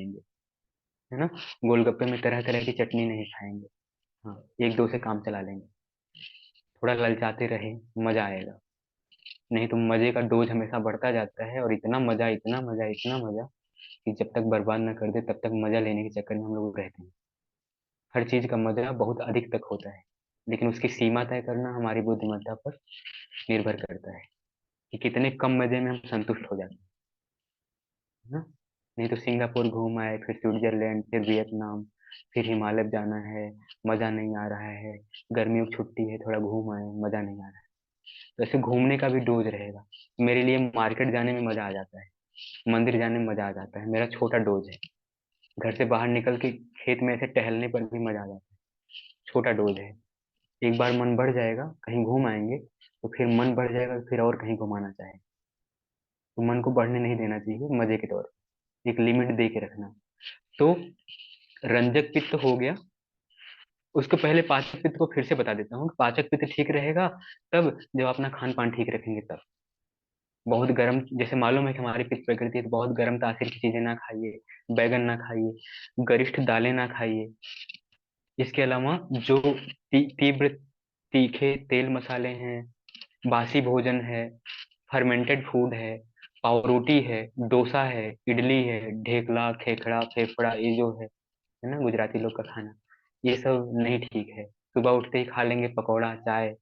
पियेंगे, है ना। गोलगप्पे में तरह तरह की चटनी नहीं खाएंगे। हाँ, एक दो से काम चला लेंगे। थोड़ा ललचाते रहे, मजा आएगा। नहीं तो मजे का डोज हमेशा बढ़ता जाता है, और इतना मजा, इतना मजा, इतना मजा कि जब तक बर्बाद ना कर दे तब तक मजा लेने के चक्कर में हम लोग रहते हैं। हर चीज का मजा बहुत अधिक तक होता है, लेकिन उसकी सीमा तय करना हमारी बुद्धिमत्ता पर निर्भर करता है कि कितने कम मजे में हम संतुष्ट हो जाते हैं, है ना। नहीं तो सिंगापुर घूम आए, फिर स्विट्जरलैंड, फिर वियतनाम, फिर हिमालय जाना है, मजा नहीं आ रहा है। गर्मियों की छुट्टी है, थोड़ा घूम आए, मजा नहीं आ रहा है। तो ऐसे घूमने का भी डोज रहेगा। मेरे लिए मार्केट जाने में मजा आ जाता है, मंदिर जाने में मजा आ जाता है, मेरा छोटा डोज है। घर से बाहर निकल के खेत में ऐसे टहलने पर भी मजा आ जाता है, छोटा डोज है। एक बार मन बढ़ जाएगा, कहीं घूम आएंगे, तो फिर मन बढ़ जाएगा, फिर और कहीं घुमाना चाहे। तो मन को बढ़ने नहीं देना चाहिए, मजे के तौर पे एक लिमिट दे के रखना। तो रंजक पित्त हो गया। उसको पहले पाचक पित्त को फिर से बता देता हूँ कि पाचक पित्त ठीक रहेगा तब जब अपना खान पान ठीक रखेंगे तब। बहुत गर्म, जैसे मालूम है कि हमारी पित्त प्रकृति है, तो बहुत गर्म तासीर की चीजें ना खाइए, बैगन ना खाइए, गरिष्ठ दालें ना खाइए। इसके अलावा जो तीव्र तीखे तेल मसाले हैं, बासी भोजन है, फर्मेंटेड फूड है, पावरोटी है, डोसा है, इडली है, ढेकला, खेखड़ा, फेफड़ा, ये जो है ना गुजराती लोग का खाना, ये सब नहीं ठीक है। सुबह उठते ही खा लेंगे पकौड़ा, चाय।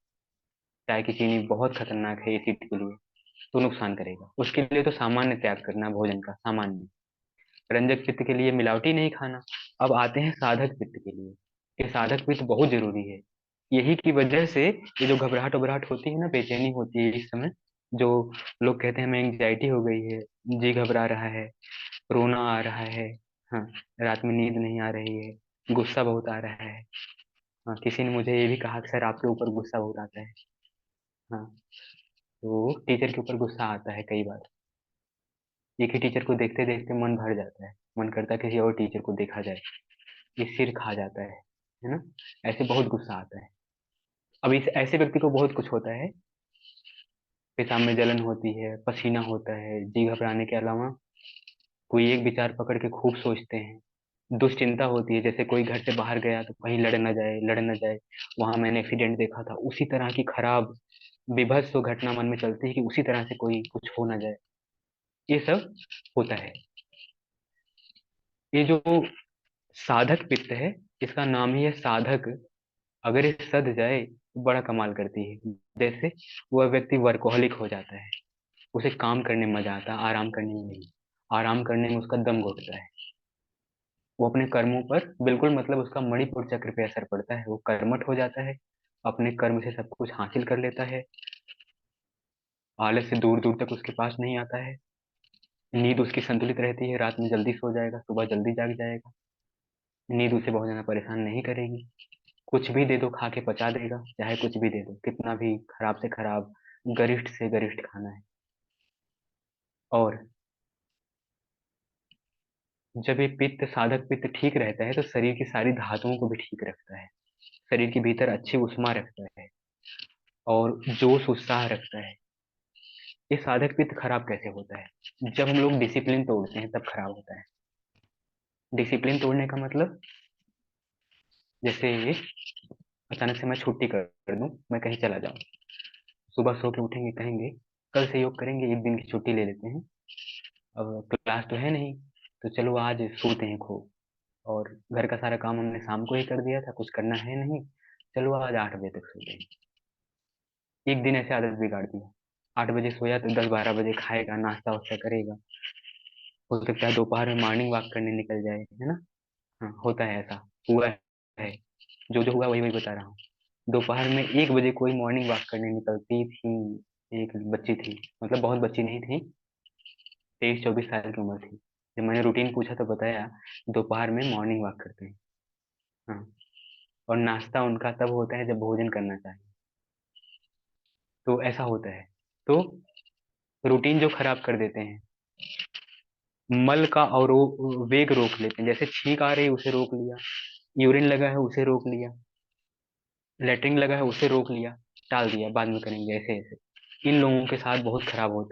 चाय की चीनी बहुत खतरनाक है एसिड के लिए, तो नुकसान करेगा। उसके लिए तो सामान्य त्याग करना भोजन का, सामान्य। रंजक पित्त के लिए मिलावटी नहीं खाना। अब आते हैं साधक पित्त के लिए। ये साधक पित्त बहुत जरूरी है। यही की वजह से ये जो घबराहट वबराहट होती है ना, बेचैनी होती है इस समय, जो लोग कहते हैं हमें एंग्जाइटी हो गई है, जी घबरा रहा है, रोना आ रहा है, हाँ, रात में नींद नहीं आ रही है, गुस्सा बहुत आ रहा है। हाँ, किसी ने मुझे ये भी कहा कि सर आपके ऊपर गुस्सा बहुत आता है। हाँ, तो टीचर के ऊपर गुस्सा आता है कई बार। एक ही टीचर को देखते देखते मन भर जाता है, मन करता है किसी और टीचर को देखा जाए। ये सिर खा जाता है ना। ऐसे बहुत गुस्सा आता है। अब इस ऐसे व्यक्ति को बहुत कुछ होता है, पेशाब में जलन होती है, पसीना होता है, जी घबराने के अलावा कोई एक विचार पकड़ के खूब सोचते हैं। दुश्चिंता होती है, जैसे कोई घर से बाहर गया तो कहीं लड़ न जाए, वहां मैंने एक्सीडेंट देखा था, उसी तरह की खराब विभत्स घटना मन में चलती है कि उसी तरह से कोई कुछ हो ना जाए। ये सब होता है। ये जो साधक पित्त है, इसका नाम ही है साधक। अगर ये सध जाए तो बड़ा कमाल करती है। जैसे वह व्यक्ति वर्कोहलिक हो जाता है, उसे काम करने में मजा आता है, आराम करने में नहीं। आराम करने में उसका दम घुटता है। वो अपने कर्मों पर बिल्कुल, मतलब उसका मणिपुर चक्र पे असर पड़ता है, वो कर्मठ हो जाता है, अपने कर्म से सब कुछ हासिल कर लेता है। आलस से दूर दूर तक उसके पास नहीं आता है। नींद उसकी संतुलित रहती है, रात में जल्दी सो जाएगा, सुबह जल्दी जाग जाएगा। नींद उसे बहुत ज्यादा परेशान नहीं करेगी। कुछ भी दे दो खा के पचा देगा, चाहे कुछ भी दे दो, कितना भी खराब से खराब, गरिष्ठ से गरिष्ठ खाना है। और जब ये पित्त, साधक पित्त ठीक रहता है तो शरीर की सारी धातुओं को भी ठीक रखता है, शरीर के भीतर अच्छी उष्मा रखता है, और जोश उत्साह रखता है। ये साधक पित्त खराब कैसे होता है? जब हम लोग डिसिप्लिन तोड़ते हैं तब खराब होता है। डिसिप्लिन तोड़ने का मतलब, जैसे अचानक से मैं छुट्टी कर दूं, मैं कहीं चला जाऊं, सुबह सो के उठेंगे, कहेंगे कल से योग करेंगे, एक दिन की छुट्टी ले लेते हैं, अब क्लास तो है नहीं, तो चलो आज सोते हैं खूब, और घर का सारा काम हमने शाम को ही कर दिया था, कुछ करना है नहीं, चलो आज 8 बजे तक सोते हैं। एक दिन ऐसे आदत बिगाड़ दी। 8 बजे सोया तो 10-12 बजे खाएगा, नाश्ता वास्ता करेगा, हो सकता है दोपहर में मॉर्निंग वॉक करने निकल जाए, है ना। हाँ, होता है ऐसा, हुआ है। जो जो हुआ वही वही बता रहा हूँ। दोपहर में 1 बजे कोई मॉर्निंग वॉक करने निकलती थी, एक बच्ची थी, मतलब बहुत बच्ची नहीं थी, 23-24 साल की उम्र थी। जब मैंने रूटीन पूछा तो बताया दोपहर में मॉर्निंग वॉक करते हैं। हाँ, और नाश्ता उनका तब होता है जब भोजन करना चाहिए। तो ऐसा होता है। तो रूटीन जो खराब कर देते हैं, मल का और वेग रोक लेते हैं, जैसे छींक आ रही है उसे रोक लिया, यूरिन लगा है उसे रोक लिया, लेटरिन लगा है उसे रोक लिया, टाल दिया, बाद में करेंगे, ऐसे ऐसे इन लोगों के साथ बहुत खराब होता है।